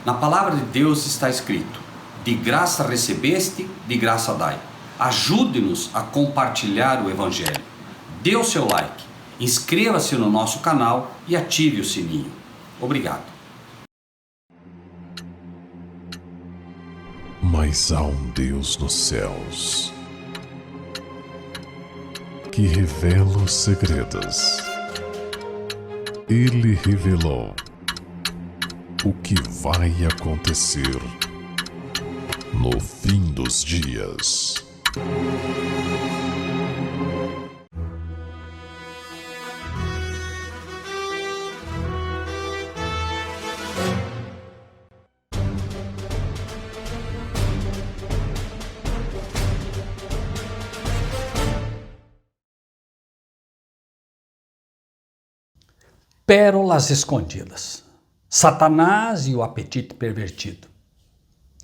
Na palavra de Deus está escrito: de graça recebeste, de graça dai. Ajude-nos a compartilhar o Evangelho. Dê o seu like, inscreva-se no nosso canal e ative o sininho. Obrigado. Mas há um Deus nos céus que revela os segredos. Ele revelou o que vai acontecer no fim dos dias. Pérolas escondidas. Satanás e o apetite pervertido.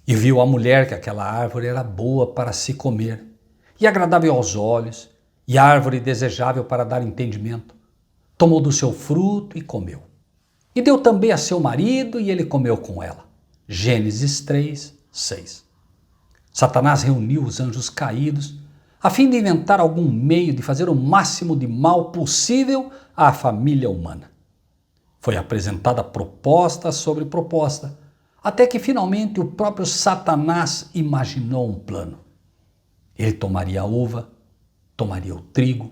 E viu a mulher que aquela árvore era boa para se comer, e agradável aos olhos, e árvore desejável para dar entendimento. Tomou do seu fruto e comeu. E deu também a seu marido, e ele comeu com ela. Gênesis 3, 6. Satanás reuniu os anjos caídos, a fim de inventar algum meio de fazer o máximo de mal possível à família humana. Foi apresentada proposta sobre proposta, até que finalmente o próprio Satanás imaginou um plano. Ele tomaria a uva, tomaria o trigo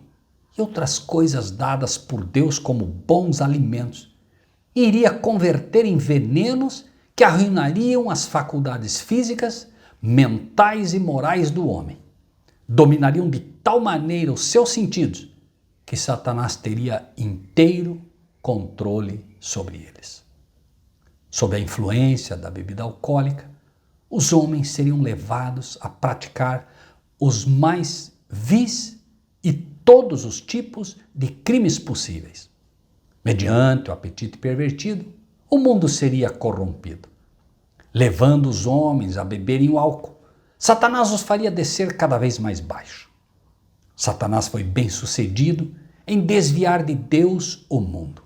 e outras coisas dadas por Deus como bons alimentos e iria converter em venenos que arruinariam as faculdades físicas, mentais e morais do homem. Dominariam de tal maneira os seus sentidos que Satanás teria inteiro controle sobre eles. Sob a influência da bebida alcoólica, os homens seriam levados a praticar os mais vis e todos os tipos de crimes possíveis. Mediante o apetite pervertido, o mundo seria corrompido. Levando os homens a beberem o álcool, Satanás os faria descer cada vez mais baixo. Satanás foi bem sucedido em desviar de Deus o mundo.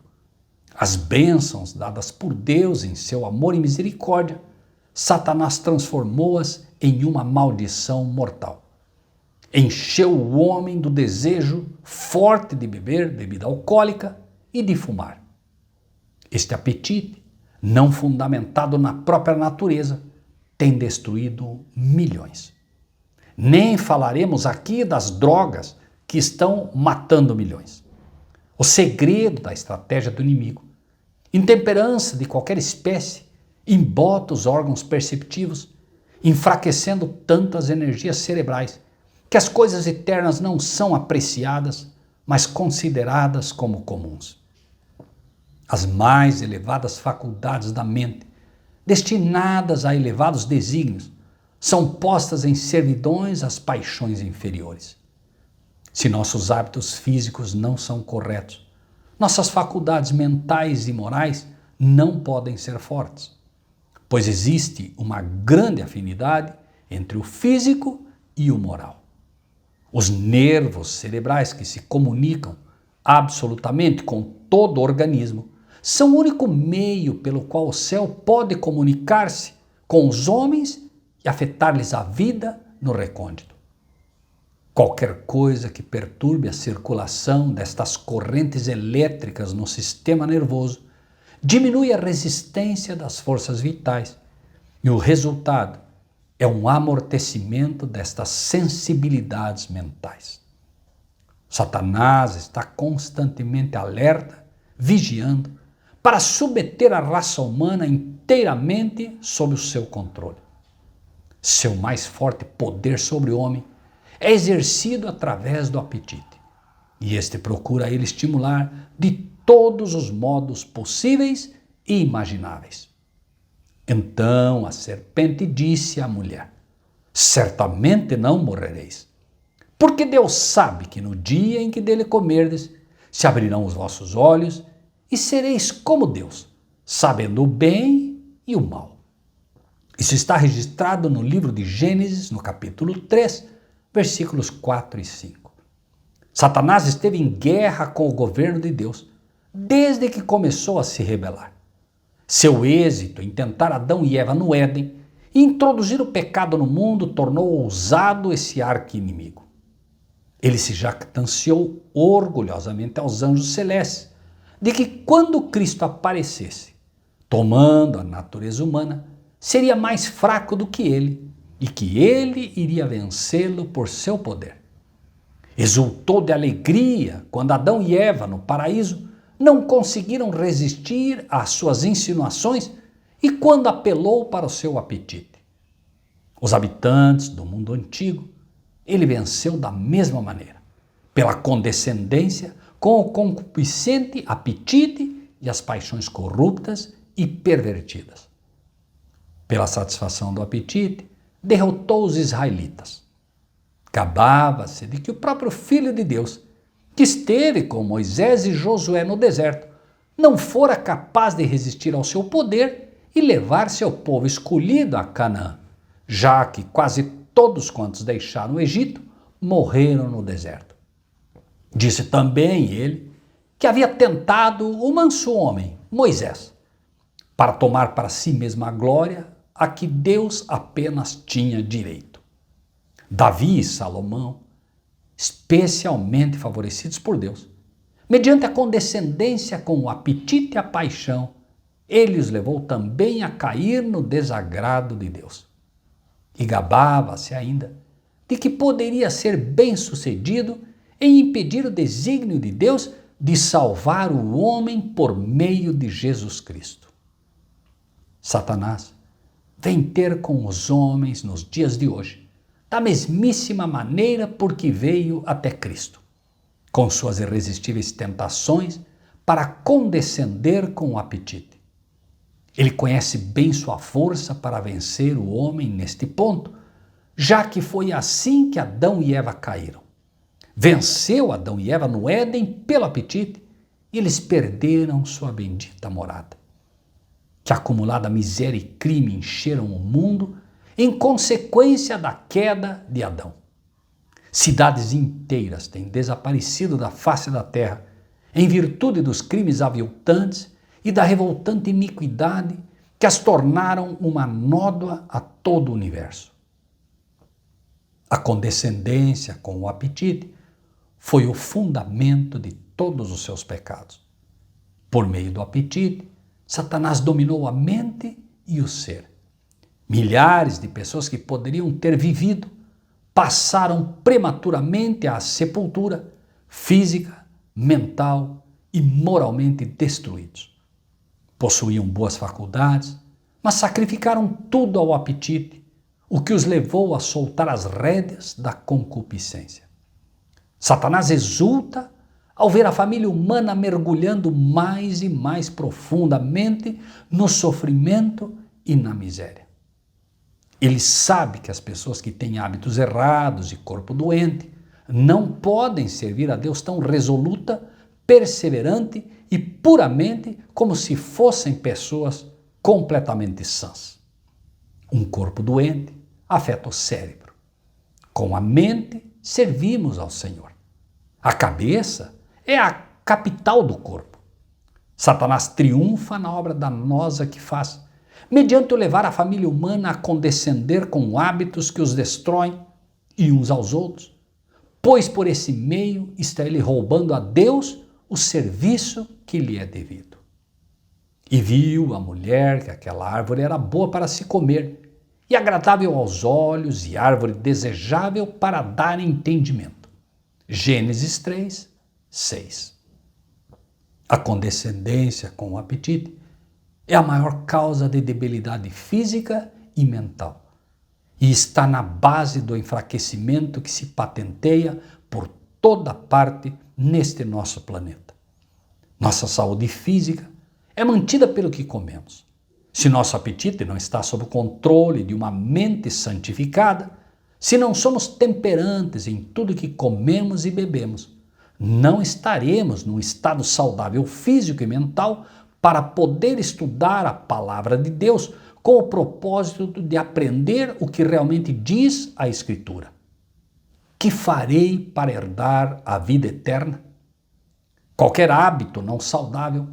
As bênçãos dadas por Deus em seu amor e misericórdia, Satanás transformou-as em uma maldição mortal. Encheu o homem do desejo forte de beber bebida alcoólica e de fumar. Este apetite, não fundamentado na própria natureza, tem destruído milhões. Nem falaremos aqui das drogas que estão matando milhões. O segredo da estratégia do inimigo, intemperança de qualquer espécie, embota os órgãos perceptivos, enfraquecendo tanto as energias cerebrais, que as coisas eternas não são apreciadas, mas consideradas como comuns. As mais elevadas faculdades da mente, destinadas a elevados desígnios, são postas em servidões às paixões inferiores. Se nossos hábitos físicos não são corretos, nossas faculdades mentais e morais não podem ser fortes, pois existe uma grande afinidade entre o físico e o moral. Os nervos cerebrais que se comunicam absolutamente com todo o organismo são o único meio pelo qual o céu pode comunicar-se com os homens e afetar-lhes a vida no recôndito. Qualquer coisa que perturbe a circulação destas correntes elétricas no sistema nervoso diminui a resistência das forças vitais e o resultado é um amortecimento destas sensibilidades mentais. Satanás está constantemente alerta, vigiando, para submeter a raça humana inteiramente sob o seu controle. Seu mais forte poder sobre o homem é exercido através do apetite, e este procura ele estimular de todos os modos possíveis e imagináveis. Então a serpente disse à mulher: certamente não morrereis, porque Deus sabe que no dia em que dele comerdes, se abrirão os vossos olhos e sereis como Deus, sabendo o bem e o mal. Isso está registrado no livro de Gênesis, no capítulo 3, versículos 4 e 5. Satanás esteve em guerra com o governo de Deus desde que começou a se rebelar. Seu êxito em tentar Adão e Eva no Éden e introduzir o pecado no mundo tornou ousado esse arqui-inimigo. Ele se jactanciou orgulhosamente aos anjos celestes de que quando Cristo aparecesse, tomando a natureza humana, seria mais fraco do que ele e que ele iria vencê-lo por seu poder. Exultou de alegria quando Adão e Eva, no paraíso, não conseguiram resistir às suas insinuações e quando apelou para o seu apetite. Os habitantes do mundo antigo, ele venceu da mesma maneira, pela condescendência com o concupiscente apetite e as paixões corruptas e pervertidas. Pela satisfação do apetite, derrotou os israelitas. Gabava-se de que o próprio Filho de Deus, que esteve com Moisés e Josué no deserto, não fora capaz de resistir ao seu poder e levar seu povo escolhido a Canaã, já que quase todos quantos deixaram o Egito morreram no deserto. Disse também ele que havia tentado o manso homem, Moisés, para tomar para si mesmo a glória a que Deus apenas tinha direito. Davi e Salomão, especialmente favorecidos por Deus, mediante a condescendência com o apetite e a paixão, ele os levou também a cair no desagrado de Deus. E gabava-se ainda de que poderia ser bem-sucedido em impedir o desígnio de Deus de salvar o homem por meio de Jesus Cristo. Satanás vem ter com os homens nos dias de hoje, da mesmíssima maneira por que veio até Cristo, com suas irresistíveis tentações para condescender com o apetite. Ele conhece bem sua força para vencer o homem neste ponto, já que foi assim que Adão e Eva caíram. Venceu Adão e Eva no Éden pelo apetite e eles perderam sua bendita morada. Que acumulada miséria e crime encheram o mundo em consequência da queda de Adão. Cidades inteiras têm desaparecido da face da terra em virtude dos crimes aviltantes e da revoltante iniquidade que as tornaram uma nódoa a todo o universo. A condescendência com o apetite foi o fundamento de todos os seus pecados. Por meio do apetite, Satanás dominou a mente e o ser. Milhares de pessoas que poderiam ter vivido passaram prematuramente à sepultura física, mental e moralmente destruídos. Possuíam boas faculdades, mas sacrificaram tudo ao apetite, o que os levou a soltar as rédeas da concupiscência. Satanás exulta ao ver a família humana mergulhando mais e mais profundamente no sofrimento e na miséria. Ele sabe que as pessoas que têm hábitos errados e corpo doente não podem servir a Deus tão resoluta, perseverante e puramente como se fossem pessoas completamente sãs. Um corpo doente afeta o cérebro. Com a mente, servimos ao Senhor. A cabeça é a capital do corpo. Satanás triunfa na obra danosa que faz, mediante o levar a família humana a condescender com hábitos que os destroem e uns aos outros, pois por esse meio está ele roubando a Deus o serviço que lhe é devido. E viu a mulher que aquela árvore era boa para se comer, e agradável aos olhos, e árvore desejável para dar entendimento. Gênesis 3, 6. A condescendência com o apetite é a maior causa de debilidade física e mental, e está na base do enfraquecimento que se patenteia por toda parte neste nosso planeta. Nossa saúde física é mantida pelo que comemos. Se nosso apetite não está sob o controle de uma mente santificada, se não somos temperantes em tudo que comemos e bebemos, não estaremos num estado saudável físico e mental para poder estudar a palavra de Deus com o propósito de aprender o que realmente diz a Escritura. Que farei para herdar a vida eterna? Qualquer hábito não saudável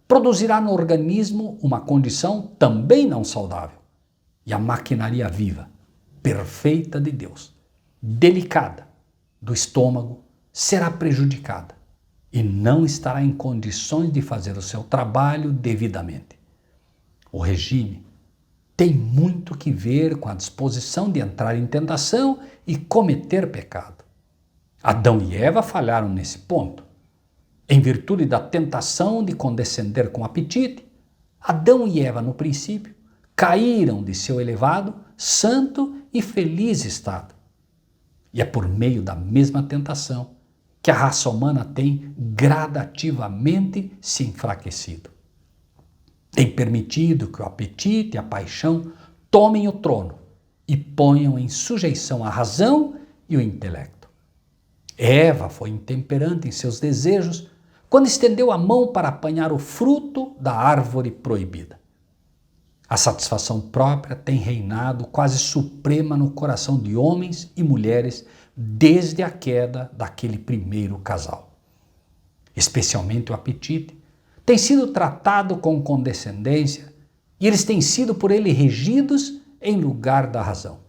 produzirá no organismo uma condição também não saudável. E a maquinaria viva, perfeita de Deus, delicada, do estômago, será prejudicada e não estará em condições de fazer o seu trabalho devidamente. O regime tem muito que ver com a disposição de entrar em tentação e cometer pecado. Adão e Eva falharam nesse ponto. Em virtude da tentação de condescender com o apetite, Adão e Eva, no princípio, caíram de seu elevado, santo e feliz estado. E é por meio da mesma tentação que a raça humana tem gradativamente se enfraquecido. Tem permitido que o apetite e a paixão tomem o trono e ponham em sujeição a razão e o intelecto. Eva foi intemperante em seus desejos quando estendeu a mão para apanhar o fruto da árvore proibida. A satisfação própria tem reinado quase suprema no coração de homens e mulheres desde a queda daquele primeiro casal. Especialmente o apetite tem sido tratado com condescendência e eles têm sido por ele regidos em lugar da razão.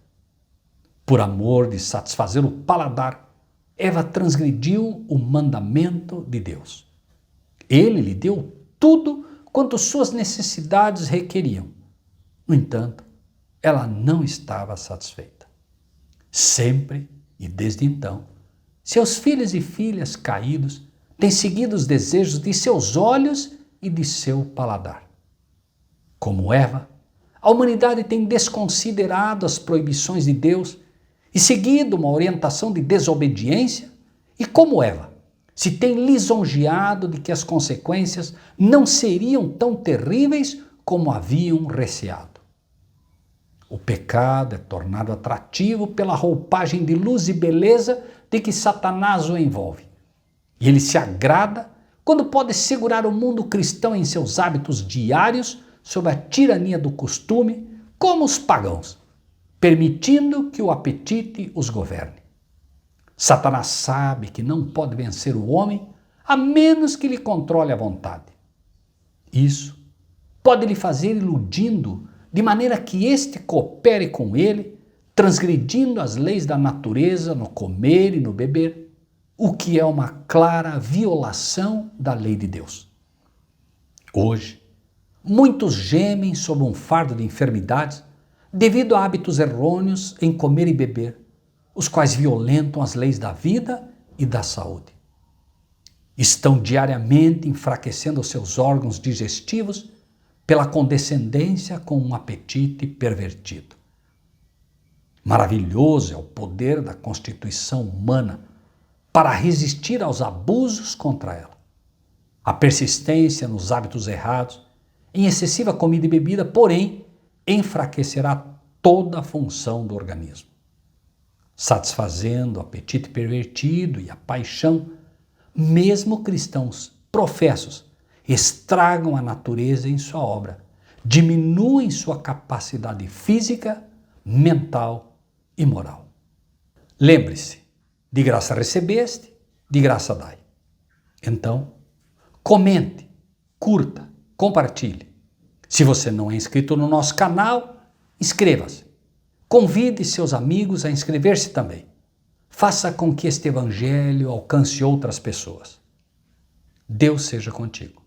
Por amor de satisfazer o paladar, Eva transgrediu o mandamento de Deus. Ele lhe deu tudo quanto suas necessidades requeriam. No entanto, ela não estava satisfeita. Sempre e desde então, seus filhos e filhas caídos têm seguido os desejos de seus olhos e de seu paladar. Como Eva, a humanidade tem desconsiderado as proibições de Deus e seguido uma orientação de desobediência, e como Eva, se tem lisonjeado de que as consequências não seriam tão terríveis como haviam receado. O pecado é tornado atrativo pela roupagem de luz e beleza de que Satanás o envolve. E ele se agrada quando pode segurar o mundo cristão em seus hábitos diários sob a tirania do costume, como os pagãos, permitindo que o apetite os governe. Satanás sabe que não pode vencer o homem a menos que lhe controle a vontade. Isso pode lhe fazer iludindo de maneira que este coopere com ele, transgredindo as leis da natureza no comer e no beber, o que é uma clara violação da lei de Deus. Hoje, muitos gemem sob um fardo de enfermidades devido a hábitos errôneos em comer e beber, os quais violentam as leis da vida e da saúde. Estão diariamente enfraquecendo seus órgãos digestivos pela condescendência com um apetite pervertido. Maravilhoso é o poder da constituição humana para resistir aos abusos contra ela. A persistência nos hábitos errados, em excessiva comida e bebida, porém, enfraquecerá toda a função do organismo. Satisfazendo o apetite pervertido e a paixão, mesmo cristãos professos estragam a natureza em sua obra, diminuem sua capacidade física, mental e moral. Lembre-se, de graça recebeste, de graça dai. Então, comente, curta, compartilhe. Se você não é inscrito no nosso canal, inscreva-se. Convide seus amigos a inscrever-se também. Faça com que este evangelho alcance outras pessoas. Deus seja contigo.